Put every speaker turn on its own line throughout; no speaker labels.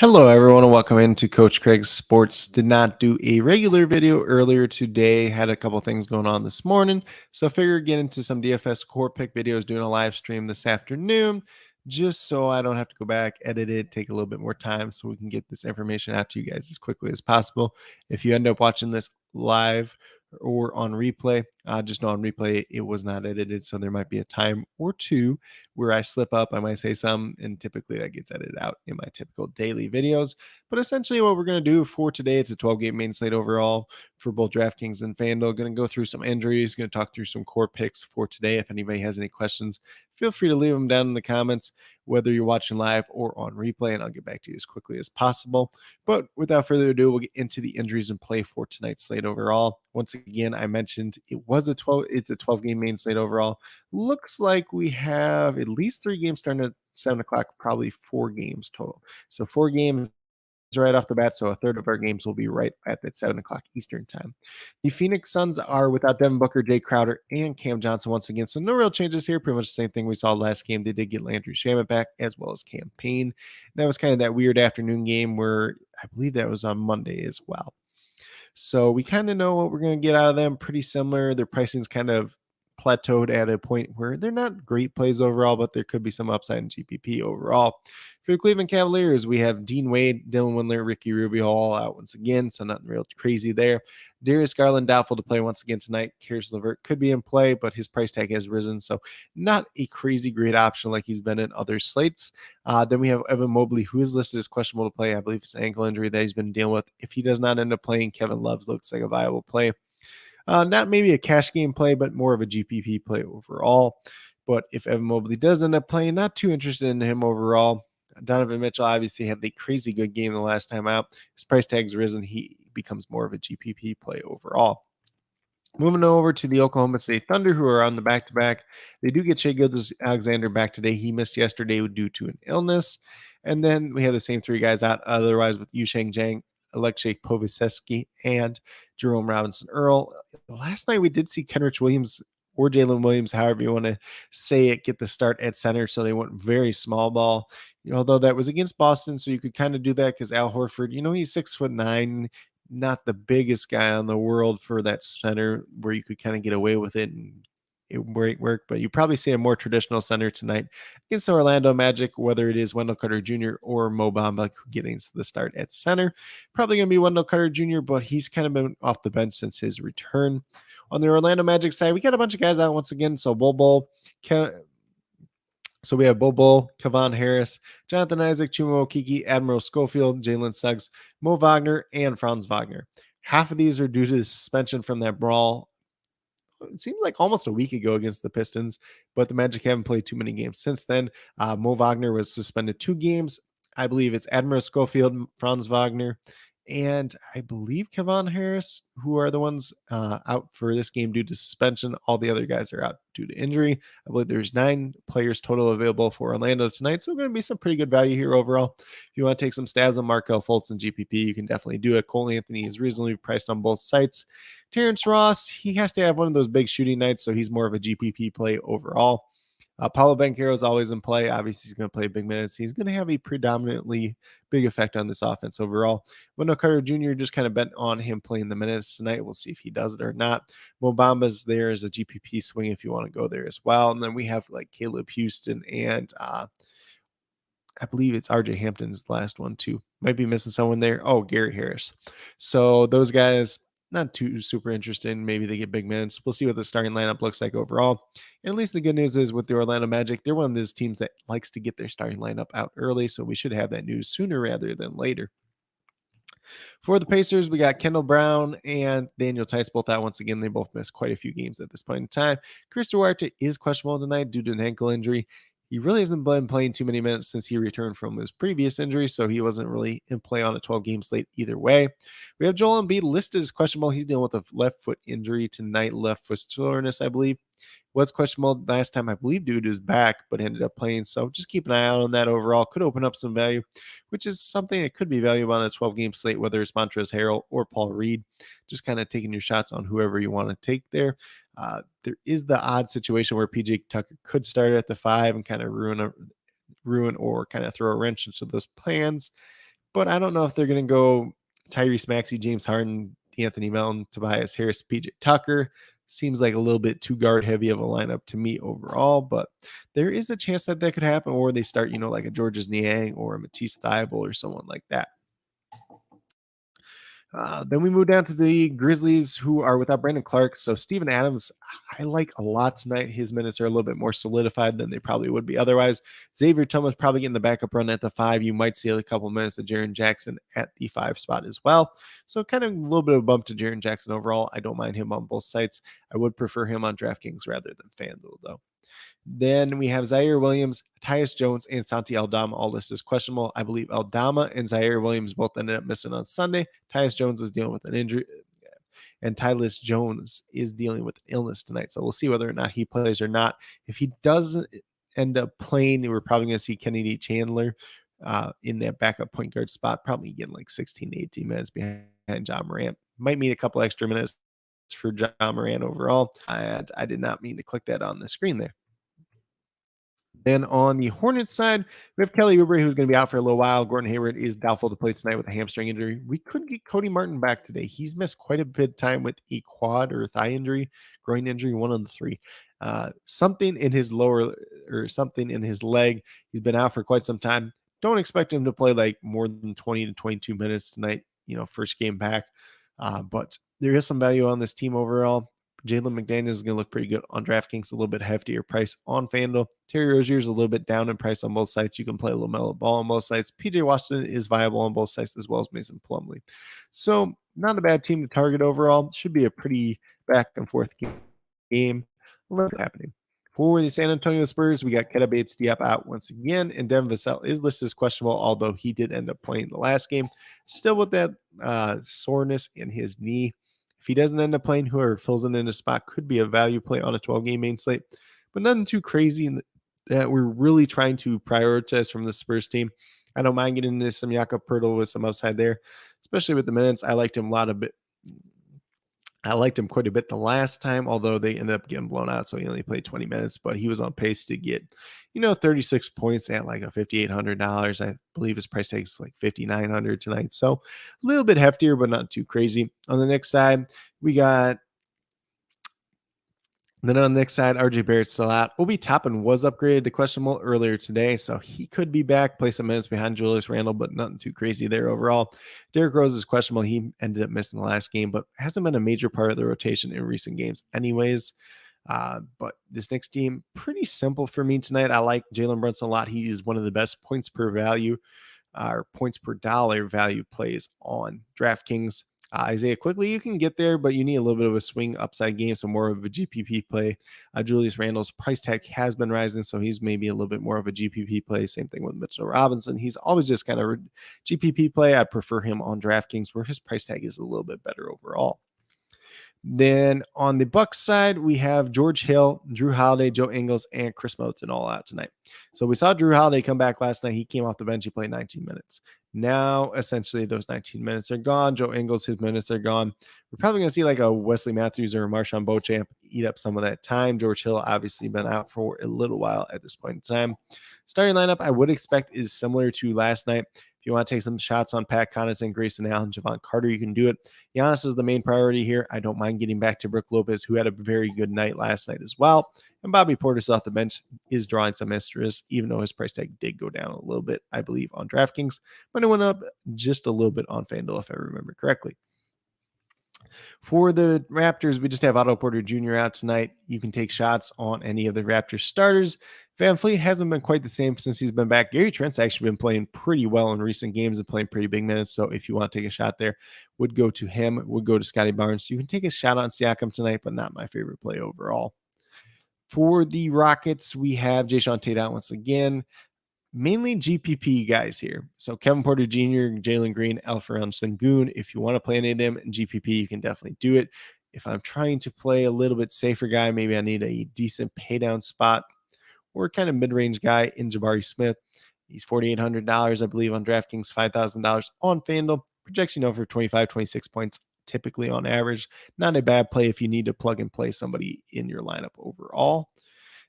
Hello, everyone, and welcome into Coach Craig's Sports. Did not do a regular video earlier today. Had a couple things going on this morning, so I figured get into some DFS Core Pick videos, doing a live stream this afternoon, just so I don't have to go back, edit it, take a little bit more time, so we can get this information out to you guys as quickly as possible. If you end up watching this live or on replay, just know on replay it was not edited, so there might be a time or two where I slip up. I might say some, and typically that gets edited out in my typical daily videos. But essentially, what we're going to do for today, it's a 12-game main slate overall for both DraftKings and FanDuel. Going to go through some injuries, going to talk through some core picks for today. If anybody has any questions, feel free to leave them down in the comments, whether you're watching live or on replay, and I'll get back to you as quickly as possible. But without further ado, we'll get into the injuries and play for tonight's slate overall. Once again, I mentioned it's a 12-game main slate overall. Looks like we have at least 3 games starting at 7 o'clock, probably 4 games total. So 4 games right off the bat. So a third of our games will be right at that 7 o'clock Eastern time. The Phoenix Suns are without Devin Booker, Jay Crowder, and Cam Johnson once again. So no real changes here. Pretty much the same thing we saw last game. They did get Landry Shamet back as well as Cam Payne. That was kind of that weird afternoon game where I believe that was on Monday as well. So we kind of know what we're going to get out of them. Pretty similar. Their pricing is kind of plateaued at a point where they're not great plays overall, but there could be some upside in GPP overall. For the Cleveland Cavaliers, we have Dean Wade, Dylan Windler, Ricky Rubio all out once again, so nothing real crazy there. Darius Garland doubtful to play once again tonight. Karis LeVert could be in play, but his price tag has risen, so not a crazy great option like he's been in other slates. Then we have Evan Mobley, who is listed as questionable to play. I believe it's an ankle injury that he's been dealing with. If he does not end up playing, Kevin Love looks like a viable play. Not maybe a cash game play, but more of a GPP play overall. But if Evan Mobley does end up playing, not too interested in him overall. Donovan Mitchell obviously had the crazy good game the last time out. His price tag's risen. He becomes more of a GPP play overall. Moving over to the Oklahoma City Thunder, who are on the back-to-back. They do get Shai Gilgeous-Alexander back today. He missed yesterday due to an illness. And then we have the same 3 guys out otherwise with Yusheng Zhang, Alexei Poviseski, and Jerome Robinson Earl. Last night we did see Kenrich Williams or Jalen Williams, however you want to say it, get the start at center. So they went very small ball. Although that was against Boston, so you could kind of do that because Al Horford, he's 6'9", not the biggest guy on the world for that center where you could kind of get away with it and it work, but you probably see a more traditional center tonight against the Orlando Magic, whether it is Wendell Carter Jr. or Mo Bamba getting the start at center. Probably going to be Wendell Carter Jr., but he's kind of been off the bench since his return. On the Orlando Magic side, we got a bunch of guys out once again. So So we have Bobo, Kevon Harris, Jonathan Isaac, Chuma Okeke, Admiral Schofield, Jalen Suggs, Mo Wagner, and Franz Wagner. Half of these are due to the suspension from that brawl. It seems like almost a week ago against the Pistons, but the Magic haven't played too many games since then. Mo Wagner was suspended 2 games. I believe it's Admiral Schofield, Franz Wagner, and I believe Kevon Harris, who are the ones out for this game due to suspension. All the other guys are out due to injury. I believe there's 9 players total available for Orlando tonight, so going to be some pretty good value here overall. If you want to take some stabs on Markelle Fultz and GPP, you can definitely do it. Cole Anthony is reasonably priced on both sites. Terrence Ross, he has to have one of those big shooting nights, so he's more of a GPP play overall. Paulo Banchero is always in play. Obviously, he's going to play big minutes. He's going to have a predominantly big effect on this offense overall. Wendell Carter Jr. just kind of bent on him playing the minutes tonight. We'll see if he does it or not. Mo Bamba's there as a GPP swing if you want to go there as well. And then we have like Caleb Houston and I believe it's RJ Hampton's last one too. Might be missing someone there. Oh, Gary Harris. So those guys, not too super interesting. Maybe they get big minutes. We'll see what the starting lineup looks like overall. And at least the good news is with the Orlando Magic, they're one of those teams that likes to get their starting lineup out early. So we should have that news sooner rather than later. For the Pacers, we got Kendall Brown and Daniel Tice both out once again. They both missed quite a few games at this point in time. Chris Duarte is questionable tonight due to an ankle injury. He really hasn't been playing too many minutes since he returned from his previous injury, so he wasn't really in play on a 12-game slate either way. We have Joel Embiid listed as questionable. He's dealing with a left foot injury tonight, left foot soreness, I believe. Was questionable last time, I believe, due to his back, but ended up playing. So just keep an eye out on that overall. Could open up some value, which is something that could be valuable on a 12-game slate, whether it's Montrezl Harrell or Paul Reed. Just kind of taking your shots on whoever you want to take there. There is the odd situation where PJ Tucker could start at the 5 and kind of ruin or kind of throw a wrench into those plans. but I don't know if they're going to go Tyrese Maxey, James Harden, Anthony Melton, Tobias Harris, PJ Tucker. Seems like a little bit too guard heavy of a lineup to me overall, but there is a chance that that could happen, or they start, like a Georges Niang or a Matisse Thybulle or someone like that. Then we move down to the Grizzlies, who are without Brandon Clark. So Steven Adams, I like a lot tonight. His minutes are a little bit more solidified than they probably would be otherwise. Xavier Thomas probably getting the backup run at the 5. You might see a couple minutes of Jaren Jackson at the 5 spot as well. So kind of a little bit of a bump to Jaren Jackson overall. I don't mind him on both sites. I would prefer him on DraftKings rather than FanDuel, though. Then we have Zaire Williams, Tyus Jones, and Santi Aldama all listed as questionable. I believe Aldama and Zaire Williams both ended up missing on Sunday. Tyus Jones is dealing with an injury, and Tyus Jones is dealing with an illness tonight. So we'll see whether or not he plays or not. If he doesn't end up playing, we're probably going to see Kennedy Chandler in that backup point guard spot, probably getting like 16 to 18 minutes behind John Morant. Might need a couple extra minutes for John Morant overall. And I did not mean to click that on the screen there. Then on the Hornets side, we have Kelly Oubre, who's going to be out for a little while. Gordon Hayward is doubtful to play tonight with a hamstring injury. We could get Cody Martin back today. He's missed quite a bit of time with a quad or thigh injury, groin injury, one of the three. Something in his lower or something in his leg. He's been out for quite some time. Don't expect him to play like more than 20 to 22 minutes tonight, first game back. But there is some value on this team overall. Jalen McDaniels is going to look pretty good on DraftKings, a little bit heftier price on FanDuel. Terry Rozier is a little bit down in price on both sites. You can play a LaMelo Ball on both sites. PJ Washington is viable on both sites as well as Mason Plumlee. So not a bad team to target overall. Should be a pretty back and forth game. What's happening? For the San Antonio Spurs, we got Keita Bates-Diop out once again, and Devin Vassell is listed as questionable, although he did end up playing the last game. Still with that soreness in his knee. If he doesn't end up playing, whoever fills in a spot could be a value play on a 12-game main slate, but nothing too crazy that we're really trying to prioritize from the Spurs team. I don't mind getting into some Jakob Poeltl with some upside there, especially with the minutes. I liked him quite a bit the last time, although they ended up getting blown out, so he only played 20 minutes, but he was on pace to get, 36 points at like a $5,800. I believe his price tag is like $5,900 tonight, so a little bit heftier, but not too crazy. On the next side, RJ Barrett's still out. Obi Toppin was upgraded to questionable earlier today, so he could be back, play some minutes behind Julius Randle, but nothing too crazy there overall. Derrick Rose is questionable. He ended up missing the last game, but hasn't been a major part of the rotation in recent games anyways. But this next team, pretty simple for me tonight. I like Jalen Brunson a lot. He is one of the best points per dollar value plays on DraftKings. Isaiah Quickly, you can get there, but you need a little bit of a swing upside game, so more of a GPP play. Julius Randle's price tag has been rising, so he's maybe a little bit more of a GPP play. Same thing with Mitchell Robinson. He's always just kind of a GPP play. I prefer him on DraftKings, where his price tag is a little bit better overall. Then on the Bucks side, we have George Hill, Drew Holiday, Joe Ingles, and Chris Middleton all out tonight. So we saw Drew Holiday come back last night. He came off the bench. He played 19 minutes. Now, essentially, those 19 minutes are gone. Joe Ingles, his minutes are gone. We're probably going to see like a Wesley Matthews or a Marshawn Beauchamp eat up some of that time. George Hill obviously been out for a little while at this point in time. Starting lineup, I would expect is similar to last night. If you want to take some shots on Pat Connaughton, Grayson Allen, Javon Carter, you can do it. Giannis is the main priority here. I don't mind getting back to Brook Lopez, who had a very good night last night as well. And Bobby Portis off the bench is drawing some interest, even though his price tag did go down a little bit, I believe, on DraftKings. But it went up just a little bit on FanDuel, if I remember correctly. For the Raptors, we just have Otto Porter Jr. out tonight. You can take shots on any of the Raptors starters. Van Fleet hasn't been quite the same since he's been back. Gary Trent's actually been playing pretty well in recent games and playing pretty big minutes. So if you want to take a shot there, would go to him, would go to Scotty Barnes. So you can take a shot on Siakam tonight, but not my favorite play overall. For the Rockets, we have Jae'Sean Tate out once again. Mainly GPP guys here. So Kevin Porter Jr., Jalen Green, Alperen Sengun. If you want to play any of them in GPP, you can definitely do it. If I'm trying to play a little bit safer guy, maybe I need a decent paydown spot or kind of mid-range guy in Jabari Smith. He's $4,800, I believe, on DraftKings, $5,000 on FanDuel. Projection over 25, 26 points typically on average. Not a bad play if you need to plug and play somebody in your lineup overall.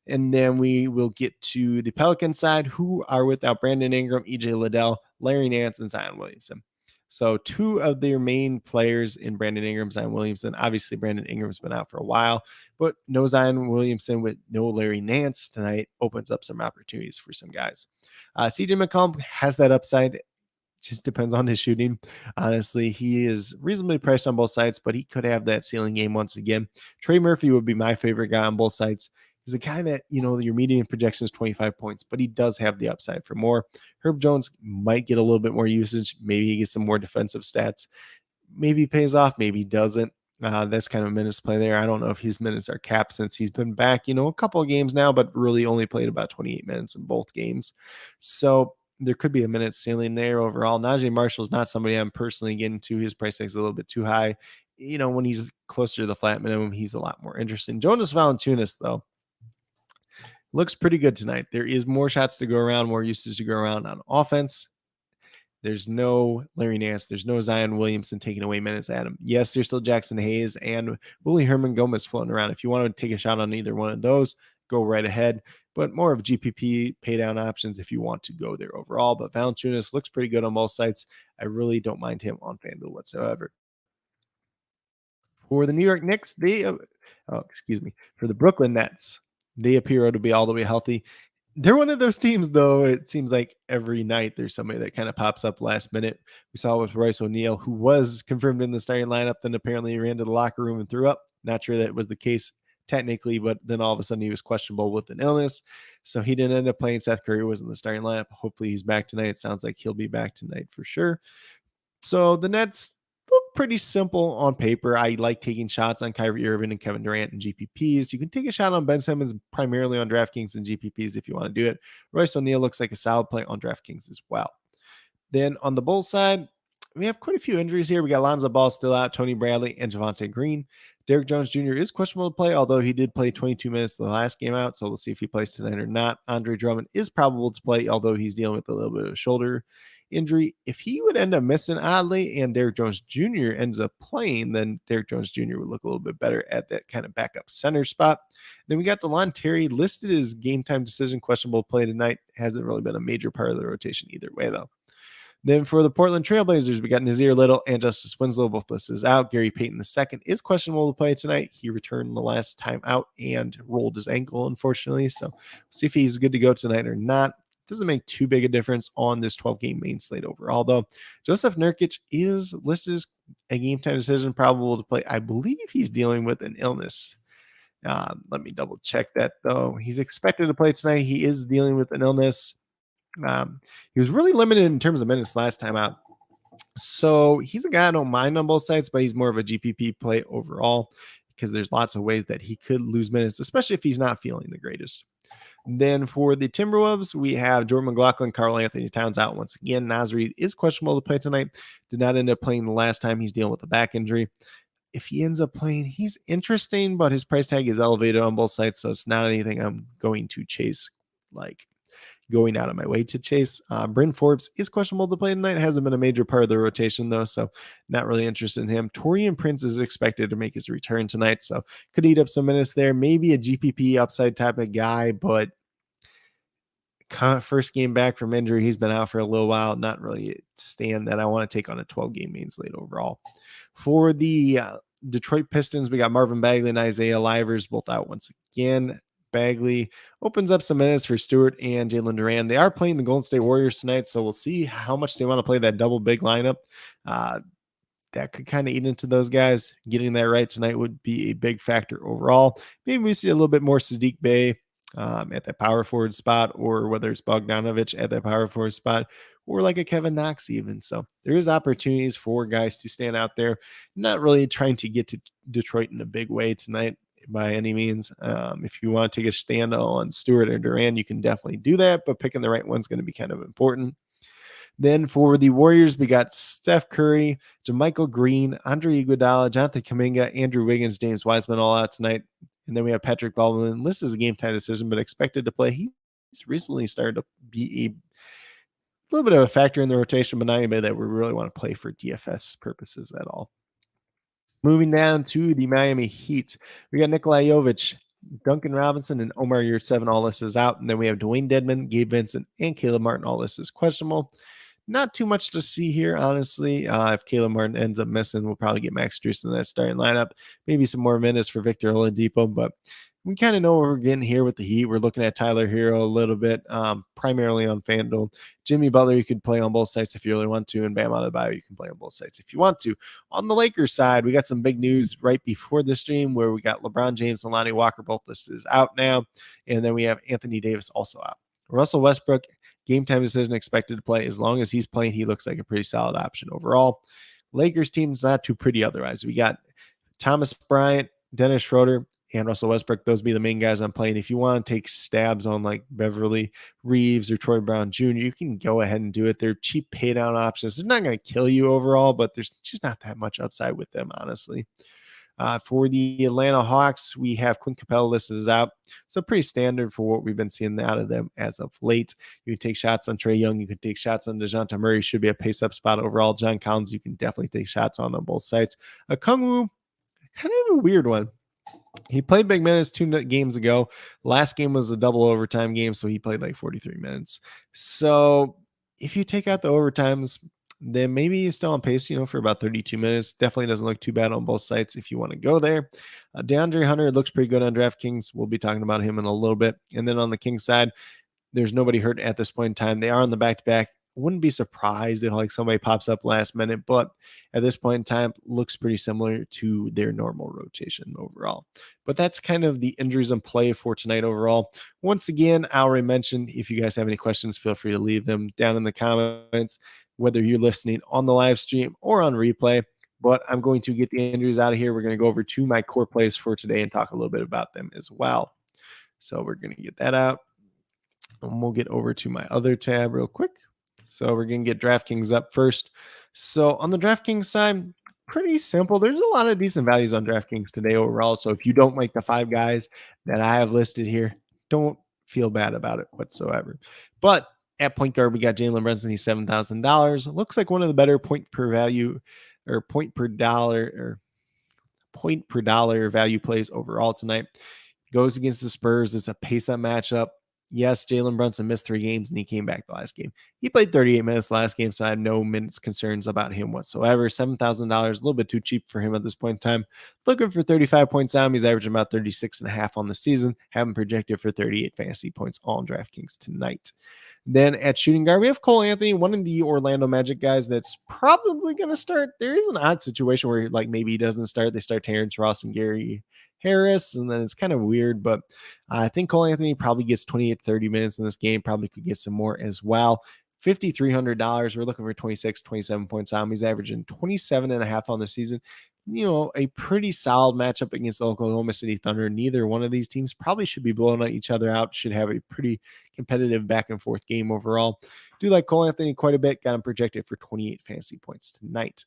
And then we will get to the Pelican side, who are without Brandon Ingram, EJ Liddell, Larry Nance, and Zion Williamson. So two of their main players in Brandon Ingram, Zion Williamson. Obviously, Brandon Ingram's been out for a while, but no Zion Williamson with no Larry Nance tonight opens up some opportunities for some guys. CJ McCollum has that upside. Just depends on his shooting. Honestly, he is reasonably priced on both sides, but he could have that ceiling game once again. Trey Murphy would be my favorite guy on both sides. He's a guy that, your median projection is 25 points, but he does have the upside for more. Herb Jones might get a little bit more usage. Maybe he gets some more defensive stats. Maybe he pays off, maybe he doesn't. That's kind of minutes play there. I don't know if his minutes are capped since he's been back, a couple of games now, but really only played about 28 minutes in both games. So there could be a minute ceiling there overall. Najee Marshall's not somebody I'm personally getting to. His price tag's a little bit too high. When he's closer to the flat minimum, he's a lot more interesting. Jonas Valanciunas, though, looks pretty good tonight. There is more shots to go around, more usage to go around on offense. There's no Larry Nance. There's no Zion Williamson taking away minutes at him. Yes, there's still Jackson Hayes and Willie Herman Gomez floating around. If you want to take a shot on either one of those, go right ahead. But more of GPP pay down options if you want to go there overall. But Valanciunas looks pretty good on both sides. I really don't mind him on FanDuel whatsoever. For the New York Knicks, for the Brooklyn Nets, they appear to be all the way healthy. They're one of those teams, though. It seems like every night there's somebody that kind of pops up last minute. We saw with Royce O'Neal, who was confirmed in the starting lineup, then apparently he ran to the locker room and threw up. Not sure that was the case technically, but then all of a sudden he was questionable with an illness. So he didn't end up playing. Seth Curry was in the starting lineup. Hopefully he's back tonight. It sounds like he'll be back tonight for sure. So the Nets look pretty simple on paper. I like taking shots on Kyrie Irving and Kevin Durant and GPPs. You can take a shot on Ben Simmons primarily on DraftKings and GPPs if you want to do it. Royce O'Neal looks like a solid play on DraftKings as well. Then on the Bulls side, we have quite a few injuries here. We got Lonzo Ball still out, Tony Bradley, and Javonte Green. Derrick Jones Jr. is questionable to play, although he did play 22 minutes the last game out, so we'll see if he plays tonight or not. Andre Drummond is probable to play, although he's dealing with a little bit of a shoulder injury. If he would end up missing oddly and Derrick Jones Jr. ends up playing, then Derrick Jones Jr. would look a little bit better at that kind of backup center spot. Then we got DeLon Terry listed as game time decision, questionable play tonight. Hasn't really been a major part of the rotation either way, though. Then for the Portland Trailblazers, we got Nazir Little and Justice Winslow, both listed out. Gary Payton II is questionable to play tonight. He returned the last time out and rolled his ankle, unfortunately. So we'll see if he's good to go tonight or not. Doesn't make too big a difference on this 12-game main slate overall, though. Joseph Nurkic is listed as a game time decision, probable to play. I believe he's dealing with an illness. Let me double check that, though. He's expected to play tonight. He is dealing with an illness. He was really limited in terms of minutes last time out. So he's a guy I don't mind on both sides, but he's more of a GPP play overall because there's lots of ways that he could lose minutes, especially if he's not feeling the greatest. Then for the Timberwolves, we have Jordan McLaughlin, Karl Anthony Towns out once again. Naz Reid is questionable to play tonight. Did not end up playing the last time. He's dealing with a back injury. If he ends up playing, he's interesting, but his price tag is elevated on both sides, so it's not anything I'm going to chase, like going out of my way to chase. Bryn Forbes is questionable to play tonight. Hasn't been a major part of the rotation, though, so not really interested in him. Taurean Prince is expected to make his return tonight, so could eat up some minutes there. Maybe a GPP upside type of guy, but first game back from injury. He's been out for a little while. Not really a stand that I want to take on a 12-game main slate overall. For the Detroit Pistons, we got Marvin Bagley and Isaiah Livers both out once again. Bagley opens up some minutes for Stewart and Jalen Duran. They are playing the Golden State Warriors tonight, so we'll see how much they want to play that double big lineup. That could kind of eat into those guys. Getting that right tonight would be a big factor overall. Maybe we see a little bit more Sadiq Bey at that power forward spot, or whether it's Bogdanovich at that power forward spot, or like a Kevin Knox even. So there is opportunities for guys to stand out there. Not really trying to get to Detroit in a big way tonight by any means. If you want to take a stand on Stewart or Duran, you can definitely do that, but picking the right one's going to be kind of important. Then for the Warriors, we got Steph Curry, JaMychal Green, Andre Iguodala, Jonathan Kuminga, Andrew Wiggins, James Wiseman all out tonight. And then we have Patrick Baldwin. This is a game time decision, but expected to play. He's recently started to be a little bit of a factor in the rotation, but not anybody that we really want to play for DFS purposes at all. Moving down to the Miami Heat, we got Nikola Jovic, Duncan Robinson, and Omar Yurtseven all listed as out. And then we have Dwayne Dedmon, Gabe Vincent, and Caleb Martin all listed as questionable. Not too much to see here, honestly. If Caleb Martin ends up missing, we'll probably get Max Drews in that starting lineup. Maybe some more minutes for Victor Oladipo, but we kind of know what we're getting here with the Heat. We're looking at Tyler Hero a little bit, primarily on FanDuel. Jimmy Butler, you could play on both sides if you really want to, and Bam Adebayo, you can play on both sides if you want to. On the Lakers side, we got some big news right before the stream where we got LeBron James and Lonnie Walker both listed out now, and then we have Anthony Davis also out. Russell Westbrook, game time decision expected to play. As long as he's playing, he looks like a pretty solid option overall. Lakers team's not too pretty otherwise. We got Thomas Bryant, Dennis Schroeder, and Russell Westbrook. Those be the main guys I'm playing. If you want to take stabs on like Beverly Reeves or Troy Brown Jr., you can go ahead and do it. They're cheap pay down options. They're not going to kill you overall, but there's just not that much upside with them, honestly. For the Atlanta Hawks, we have Clint Capella listed as out. So pretty standard for what we've been seeing out of them as of late. You can take shots on Trae Young. You can take shots on DeJounte Murray. Should be a pace-up spot overall. John Collins, you can definitely take shots on both sides. Kungwu, kind of a weird one. He played big minutes 2 games ago. Last game was a double overtime game, so he played like 43 minutes. So if you take out the overtimes, then maybe he's still on pace, for about 32 minutes. Definitely doesn't look too bad on both sites if you want to go there. DeAndre Hunter looks pretty good on DraftKings. We'll be talking about him in a little bit. And then on the Kings side, there's nobody hurt at this point in time. They are on the back-to-back. Wouldn't be surprised if like somebody pops up last minute, but at this point in time, looks pretty similar to their normal rotation overall. But that's kind of the injuries in play for tonight overall. Once again, I already mentioned, if you guys have any questions, feel free to leave them down in the comments, whether you're listening on the live stream or on replay. But I'm going to get the injuries out of here. We're going to go over to my core plays for today and talk a little bit about them as well. So we're going to get that out. And we'll get over to my other tab real quick. So we're going to get DraftKings up first. So on the DraftKings side, pretty simple. There's a lot of decent values on DraftKings today overall. So if you don't like the 5 guys that I have listed here, don't feel bad about it whatsoever. But at point guard, we got Jalen Brunson. He's $7,000. Looks like one of the better point per dollar value plays overall tonight. Goes against the Spurs. It's a pace-up matchup. Yes, Jalen Brunson missed 3 games and he came back the last game. He played 38 minutes last game, so I have no minutes concerns about him whatsoever. $7,000, a little bit too cheap for him at this point in time. Looking for 35 points down. He's averaging about 36.5 on the season. Haven't projected for 38 fantasy points on DraftKings tonight. Then at shooting guard, we have Cole Anthony, one of the Orlando Magic guys that's probably going to start. There is an odd situation where like maybe he doesn't start. They start Terrence Ross and Gary Harris, and then it's kind of weird, but I think Cole Anthony probably gets 28, 30 minutes in this game, probably could get some more as well. $5,300. We're looking for 26, 27 points on him. He's averaging 27.5 on the season. A pretty solid matchup against the Oklahoma City Thunder. Neither one of these teams probably should be blowing each other out. Should have a pretty competitive back and forth game overall. Do like Cole Anthony quite a bit. Got him projected for 28 fantasy points tonight.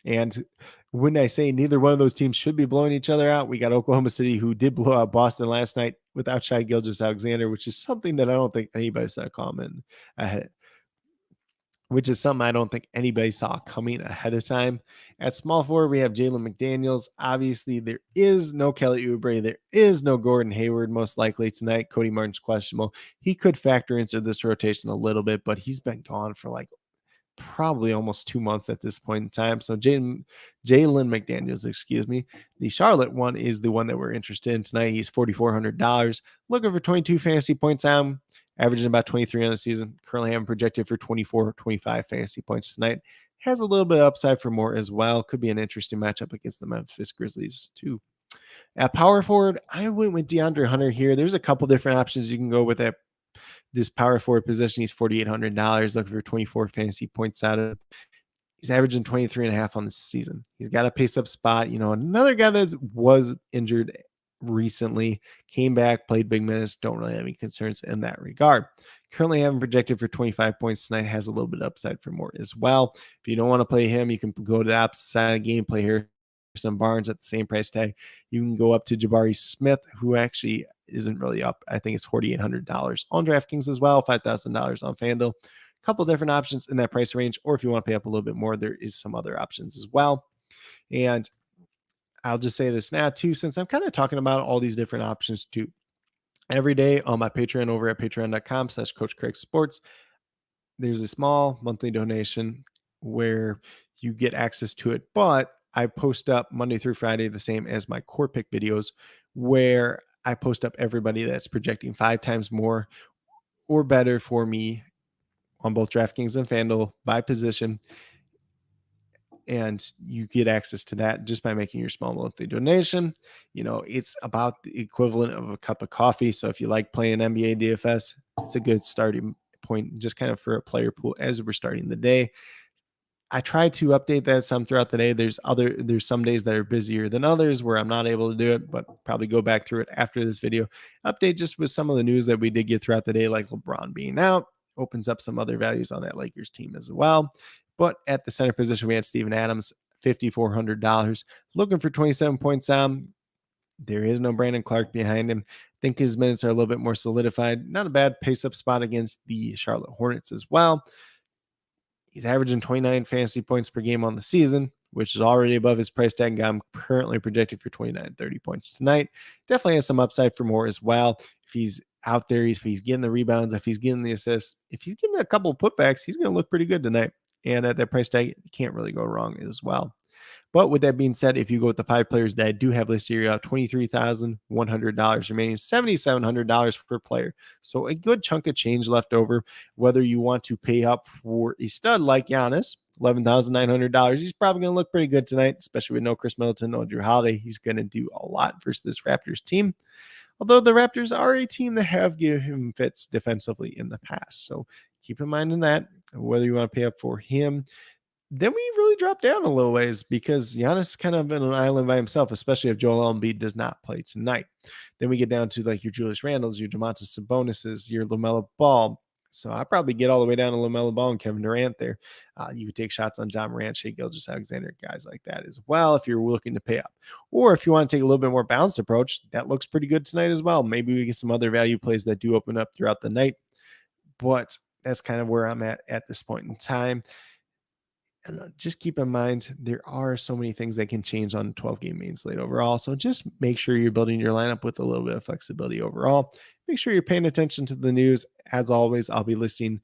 And when I say neither one of those teams should be blowing each other out, we got Oklahoma City, who did blow out Boston last night without Shai Gilgeous-Alexander, which is something that I don't think anybody saw coming ahead. Which is something I don't think anybody saw coming ahead of time. At small forward, we have Jalen McDaniels. Obviously, there is no Kelly Oubre. There is no Gordon Hayward, most likely tonight. Cody Martin's questionable. He could factor into this rotation a little bit, but he's been gone for like probably almost 2 months at this point in time. So Jalen McDaniels, excuse me. The Charlotte one is the one that we're interested in tonight. He's $4,400. Looking for 22 fantasy points on, averaging about 23 on the season. Currently having projected for 24, 25 fantasy points tonight. Has a little bit of upside for more as well. Could be an interesting matchup against the Memphis Grizzlies too. At power forward, I went with DeAndre Hunter here. There's a couple different options you can go with at this power forward position. He's $4,800, looking for 24 fantasy points out of it. He's averaging 23.5 on the season. He's got a pace up spot. Another guy that was injured recently, came back, played big minutes. Don't really have any concerns in that regard. Currently having projected for 25 points tonight, has a little bit of upside for more as well. If you don't want to play him, you can go to the opposite side of the game, play here some Barnes at the same price tag. You can go up to Jabari Smith, who actually isn't really up. I think it's $4,800 on DraftKings as well, $5,000 on FanDuel. A couple different options in that price range, or if you want to pay up a little bit more, there is some other options as well. And I'll just say this now too, since I'm kind of talking about all these different options too. Every day on my Patreon over at patreon.com/CoachCraigSports, there's a small monthly donation where you get access to it, but I post up Monday through Friday, the same as my core pick videos, where I post up everybody that's projecting 5 times more or better for me on both DraftKings and FanDuel by position. And you get access to that just by making your small monthly donation. It's about the equivalent of a cup of coffee. So if you like playing NBA DFS, it's a good starting point just kind of for a player pool as we're starting the day. I try to update that some throughout the day. There's some days that are busier than others where I'm not able to do it, but probably go back through it after this video. Update just with some of the news that we did get throughout the day, like LeBron being out, opens up some other values on that Lakers team as well. But at the center position, we had Steven Adams, $5,400, looking for 27 points. There is no Brandon Clark behind him. I think his minutes are a little bit more solidified. Not a bad pace up spot against the Charlotte Hornets as well. He's averaging 29 fantasy points per game on the season, which is already above his price tag. I'm currently projected for 29, 30 points tonight. Definitely has some upside for more as well. If he's out there, if he's getting the rebounds, if he's getting the assists, if he's getting a couple of putbacks, he's going to look pretty good tonight. And at that price tag, you can't really go wrong as well. But with that being said, if you go with the 5 players that I do have listed here, $23,100 remaining, $7,700 per player. So a good chunk of change left over, whether you want to pay up for a stud like Giannis, $11,900. He's probably going to look pretty good tonight, especially with no Chris Middleton, no Drew Holiday. He's going to do a lot versus this Raptors team. Although the Raptors are a team that have given him fits defensively in the past. So keep in mind in that, whether you want to pay up for him. Then we really drop down a little ways because Giannis is kind of in an island by himself, especially if Joel Embiid does not play tonight. Then we get down to like your Julius Randles, your Domantas Sabonis, your LaMelo Ball. So I probably get all the way down to LaMelo Ball and Kevin Durant there. You could take shots on John Morant, Shai Gilgeous-Alexander, guys like that as well if you're looking to pay up. Or if you want to take a little bit more balanced approach, that looks pretty good tonight as well. Maybe we get some other value plays that do open up throughout the night. But that's kind of where I'm at this point in time. And just keep in mind, there are so many things that can change on a 12-game main slate overall. So just make sure you're building your lineup with a little bit of flexibility overall. Make sure you're paying attention to the news. As always, I'll be listing,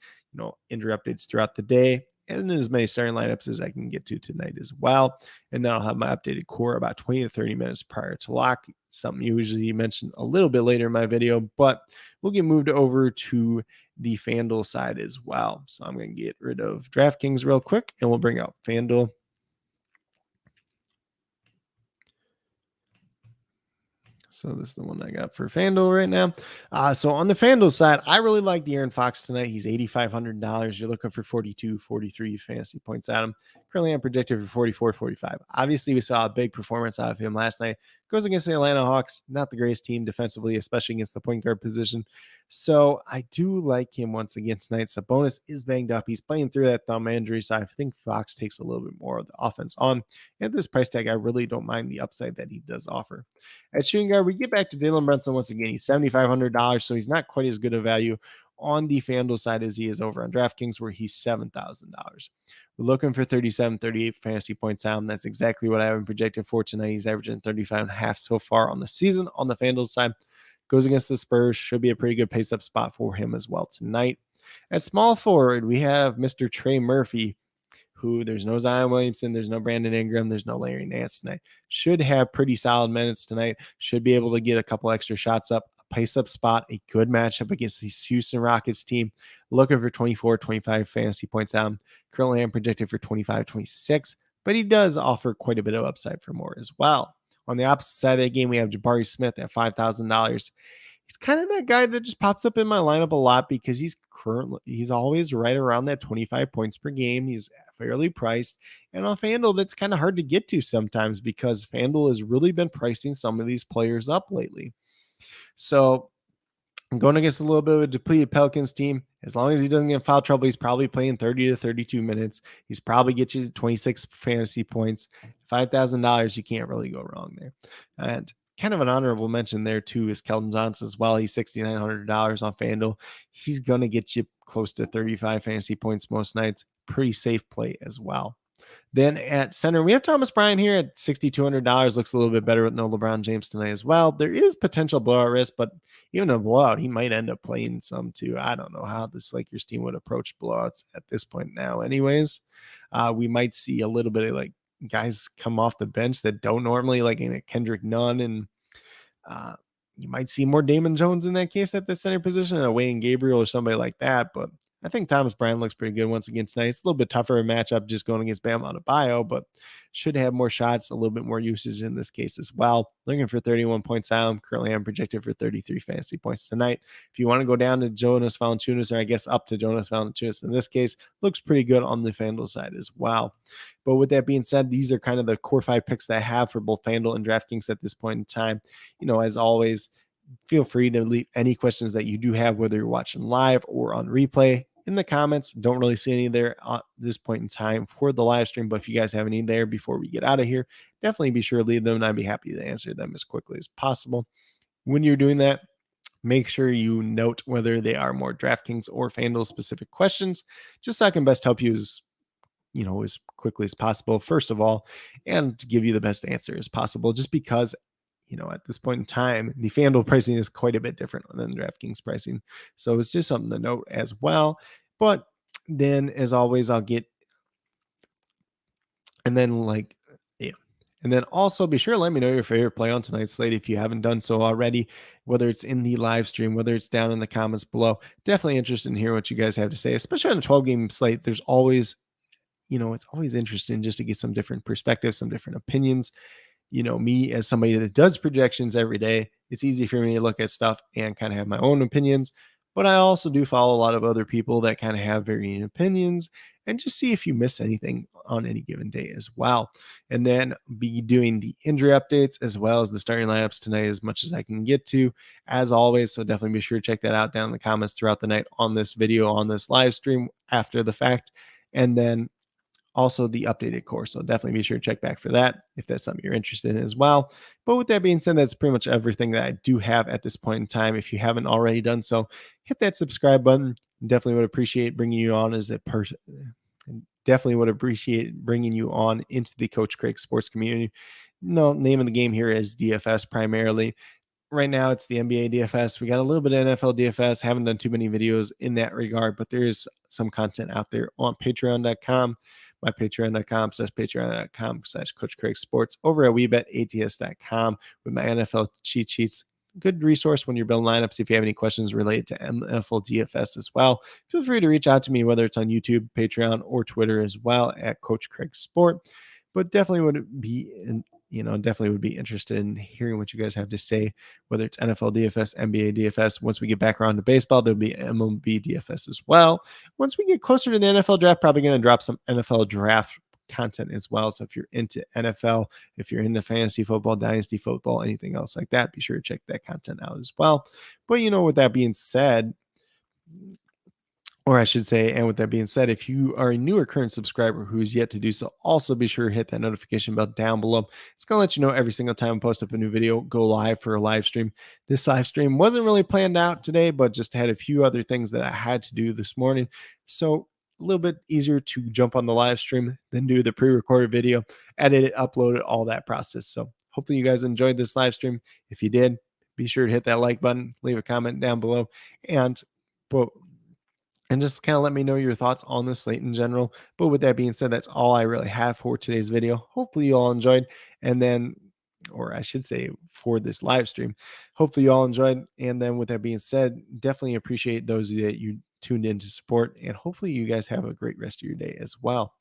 injury updates throughout the day and as many starting lineups as I can get to tonight as well. And then I'll have my updated core about 20 to 30 minutes prior to lock, something usually mentioned a little bit later in my video, but we'll get moved over to the FanDuel side as well. So I'm going to get rid of DraftKings real quick and we'll bring out FanDuel. So this is the one I got for FanDuel right now. So on the FanDuel side, I really like De'Aaron Fox tonight. He's $8,500. You're looking for 42, 43 fantasy points at him. Currently, I'm projected for 44, 45. Obviously, we saw a big performance out of him last night. Goes against the Atlanta Hawks. Not the greatest team defensively, especially against the point guard position. So I do like him once again tonight. Sabonis is banged up. He's playing through that thumb injury, so I think Fox takes a little bit more of the offense on. At this price tag, I really don't mind the upside that he does offer. At shooting guard, we get back to Jalen Brunson once again. He's $7,500, so he's not quite as good a value on the FanDuel side as he is over on DraftKings, where he's $7,000. We're looking for 37, 38 fantasy points down. That's exactly what I have been projected for tonight. He's averaging 35.5 so far on the season on the FanDuel side. Goes against the Spurs. Should be a pretty good pace up spot for him as well tonight. At small forward, we have Mr. Trey Murphy, who there's no Zion Williamson, there's no Brandon Ingram, there's no Larry Nance tonight. Should have pretty solid minutes tonight. Should be able to get a couple extra shots up, a pace up spot, a good matchup against this Houston Rockets team. Looking for 24, 25 fantasy points down. Currently, I'm projected for 25, 26, but he does offer quite a bit of upside for more as well. On the opposite side of that game, we have Jabari Smith at $5,000. He's kind of that guy that just pops up in my lineup a lot because he's always right around that 25 points per game. He's fairly priced, and on FanDuel, that's kind of hard to get to sometimes because FanDuel has really been pricing some of these players up lately. So I'm going against a little bit of a depleted Pelicans team. As long as he doesn't get in foul trouble, he's probably playing 30 to 32 minutes. He's probably get you to 26 fantasy points. $5,000, you can't really go wrong there. And kind of an honorable mention there too is Keldon Johnson as well. He's $6,900 on FanDuel. He's going to get you close to 35 fantasy points most nights. Pretty safe play as well. Then at center, we have Thomas Bryant here at $6,200. Looks a little bit better with no LeBron James tonight as well. There is potential blowout risk, but even a blowout, he might end up playing some too. I don't know how this Lakers team would approach blowouts at this point now, anyways. We might see a little bit of like guys come off the bench that don't normally, like in a Kendrick Nunn, and uh, you might see more Damon Jones in that case at the center position, a Wayne Gabriel or somebody like that. But I think Thomas Bryant looks pretty good once again tonight. It's a little bit tougher a matchup just going against Bam Adebayo, but should have more shots, a little bit more usage in this case as well. Looking for 31 points out. Currently, I'm projected for 33 fantasy points tonight. If you want to go down to Jonas Valanciunas, or I guess up to Jonas Valanciunas in this case, looks pretty good on the FanDuel side as well. But with that being said, these are kind of the core 5 picks that I have for both FanDuel and DraftKings at this point in time. As always, feel free to leave any questions that you do have, whether you're watching live or on replay, in the comments. Don't really see any there at this point in time for the live stream, but if you guys have any there before we get out of here, definitely be sure to leave them, and I'd be happy to answer them as quickly as possible. When you're doing that, make sure you note whether they are more DraftKings or FanDuel specific questions, just so I can best help you as quickly as possible, first of all, and to give you the best answer as possible, just because at this point in time, the FanDuel pricing is quite a bit different than DraftKings pricing. So it's just something to note as well. But then, as always, and then also be sure to let me know your favorite play on tonight's slate if you haven't done so already, whether it's in the live stream, whether it's down in the comments below. Definitely interested in hearing what you guys have to say, especially on a 12-game slate. There's always, it's always interesting just to get some different perspectives, some different opinions. Me as somebody that does projections every day, it's easy for me to look at stuff and kind of have my own opinions. But I also do follow a lot of other people that kind of have varying opinions, and just see if you miss anything on any given day as well. And then be doing the injury updates as well as the starting lineups tonight as much as I can get to, as always. So definitely be sure to check that out down in the comments throughout the night on this video, on this live stream after the fact. And then also the updated course. So definitely be sure to check back for that if that's something you're interested in as well. But with that being said, that's pretty much everything that I do have at this point in time. If you haven't already done so, hit that subscribe button. Definitely would appreciate bringing you on as a person. Definitely would appreciate bringing you on into the Coach Craig Sports community. No, name of the game here is DFS primarily. Right now it's the NBA DFS. We got a little bit of NFL DFS. Haven't done too many videos in that regard, but there is some content out there on patreon.com, my patreon.com/patreon.com/CoachCraigSports, over at WeBetATS.com with my NFL cheat sheets. Good resource when you're building lineups. If you have any questions related to NFL DFS as well, feel free to reach out to me, whether it's on YouTube, Patreon, or Twitter as well at Coach Craig Sport. But definitely would be interested in hearing what you guys have to say, whether it's NFL DFS, NBA DFS. Once we get back around to baseball, there'll be MLB DFS as well. Once we get closer to the NFL draft, probably going to drop some NFL draft content as well. So if you're into NFL, if you're into fantasy football, dynasty football, anything else like that, be sure to check that content out as well. But with that being said, or I should say, and with that being said, if you are a new or current subscriber who's yet to do so, also be sure to hit that notification bell down below. It's going to let you know every single time I post up a new video, go live for a live stream. This live stream wasn't really planned out today, but just had a few other things that I had to do this morning. So a little bit easier to jump on the live stream than do the pre-recorded video, edit it, upload it, all that process. So hopefully you guys enjoyed this live stream. If you did, be sure to hit that like button, leave a comment down below, and just kind of let me know your thoughts on the slate in general. But with that being said, that's all I really have for today's video. Hopefully you all enjoyed. And then, or I should say for this live stream, hopefully you all enjoyed. And then with that being said, definitely appreciate those that you tuned in to support. And hopefully you guys have a great rest of your day as well.